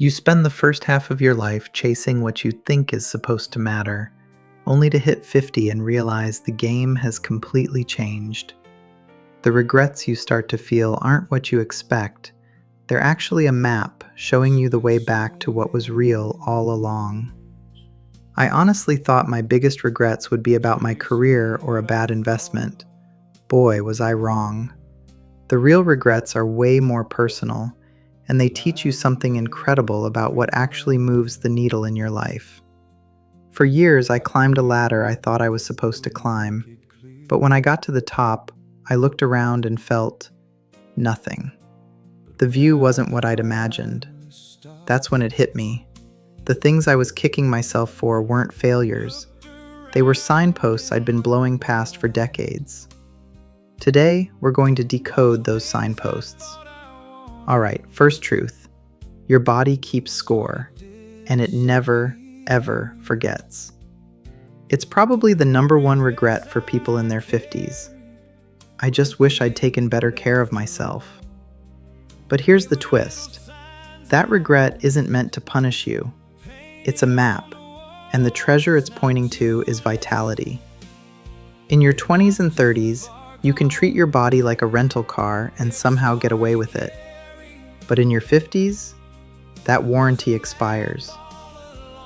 You spend the first half of your life chasing what you think is supposed to matter, only to hit 50 and realize the game has completely changed. The regrets you start to feel aren't what you expect. They're actually a map showing you the way back to what was real all along. I honestly thought my biggest regrets would be about my career or a bad investment. Boy, was I wrong. The real regrets are way more personal, and they teach you something incredible about what actually moves the needle in your life. For years, I climbed a ladder I thought I was supposed to climb, but when I got to the top, I looked around and felt nothing. The view wasn't what I'd imagined. That's when it hit me. The things I was kicking myself for weren't failures. They were signposts I'd been blowing past for decades. Today, we're going to decode those signposts. Alright, first truth. Your body keeps score, and it never, ever forgets. It's probably the number one regret for people in their 50s. I just wish I'd taken better care of myself. But here's the twist. That regret isn't meant to punish you. It's a map, and the treasure it's pointing to is vitality. In your 20s and 30s, you can treat your body like a rental car and somehow get away with it. But in your 50s, that warranty expires.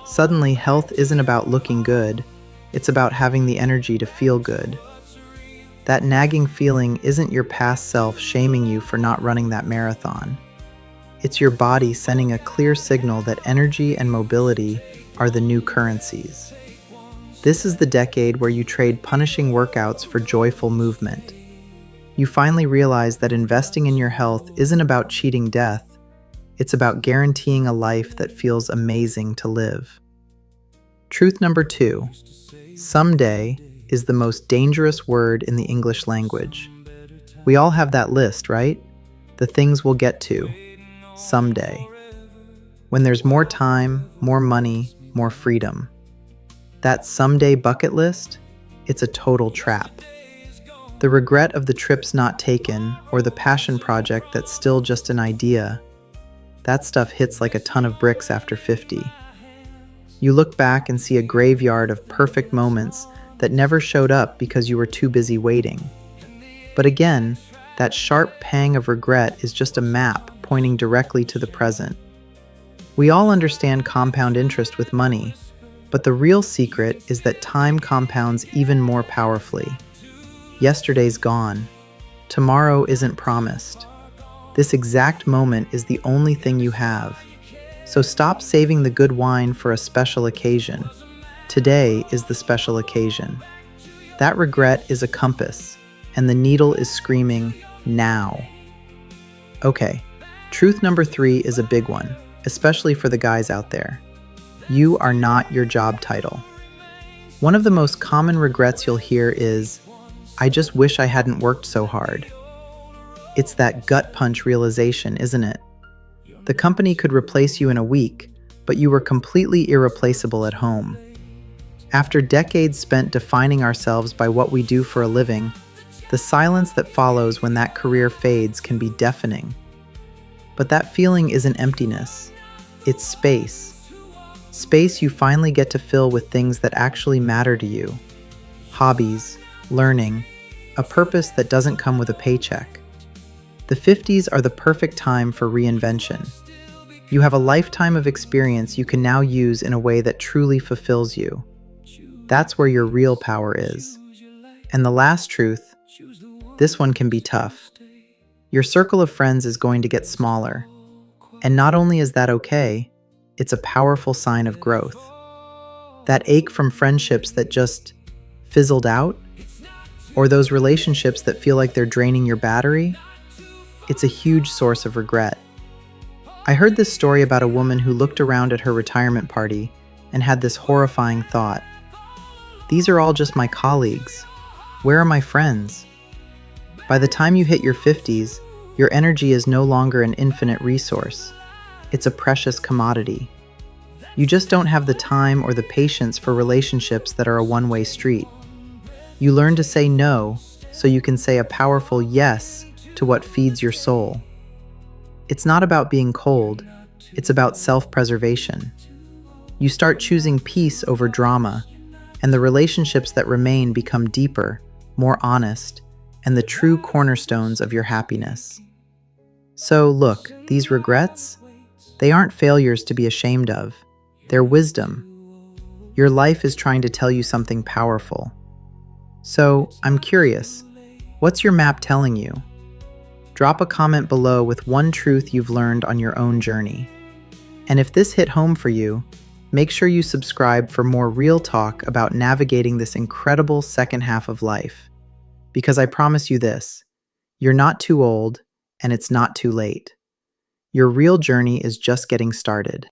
Suddenly, health isn't about looking good, it's about having the energy to feel good. That nagging feeling isn't your past self shaming you for not running that marathon. It's your body sending a clear signal that energy and mobility are the new currencies. This is the decade where you trade punishing workouts for joyful movement. You finally realize that investing in your health isn't about cheating death, it's about guaranteeing a life that feels amazing to live. Truth number 2. Someday is the most dangerous word in the English language. We all have that list, right? The things we'll get to. Someday. When there's more time, more money, more freedom. That someday bucket list, it's a total trap. The regret of the trips not taken, or the passion project that's still just an idea, that stuff hits like a ton of bricks after 50. You look back and see a graveyard of perfect moments that never showed up because you were too busy waiting. But again, that sharp pang of regret is just a map pointing directly to the present. We all understand compound interest with money, but the real secret is that time compounds even more powerfully. Yesterday's gone. Tomorrow isn't promised. This exact moment is the only thing you have. So stop saving the good wine for a special occasion. Today is the special occasion. That regret is a compass, and the needle is screaming, now. Okay, truth number 3 is a big one, especially for the guys out there. You are not your job title. One of the most common regrets you'll hear is, I just wish I hadn't worked so hard. It's that gut punch realization, isn't it? The company could replace you in a week, but you were completely irreplaceable at home. After decades spent defining ourselves by what we do for a living, the silence that follows when that career fades can be deafening. But that feeling isn't emptiness, it's space. Space you finally get to fill with things that actually matter to you. Hobbies, learning, a purpose that doesn't come with a paycheck. The 50s are the perfect time for reinvention. You have a lifetime of experience you can now use in a way that truly fulfills you. That's where your real power is. And the last truth, this one can be tough. Your circle of friends is going to get smaller. And not only is that okay, it's a powerful sign of growth. That ache from friendships that just fizzled out, or those relationships that feel like they're draining your battery, it's a huge source of regret. I heard this story about a woman who looked around at her retirement party and had this horrifying thought. These are all just my colleagues. Where are my friends? By the time you hit your 50s, your energy is no longer an infinite resource. It's a precious commodity. You just don't have the time or the patience for relationships that are a one-way street. You learn to say no so you can say a powerful yes to what feeds your soul. It's not about being cold, It's about self-preservation. You start choosing peace over drama, and the relationships that remain become deeper, more honest, and the true cornerstones of your happiness. So look, these regrets, they aren't failures to be ashamed of. They're wisdom. Your life is trying to tell you something powerful. So, I'm curious, what's your map telling you? Drop a comment below with one truth you've learned on your own journey. And if this hit home for you, make sure you subscribe for more real talk about navigating this incredible second half of life. Because I promise you this, you're not too old, and it's not too late. Your real journey is just getting started.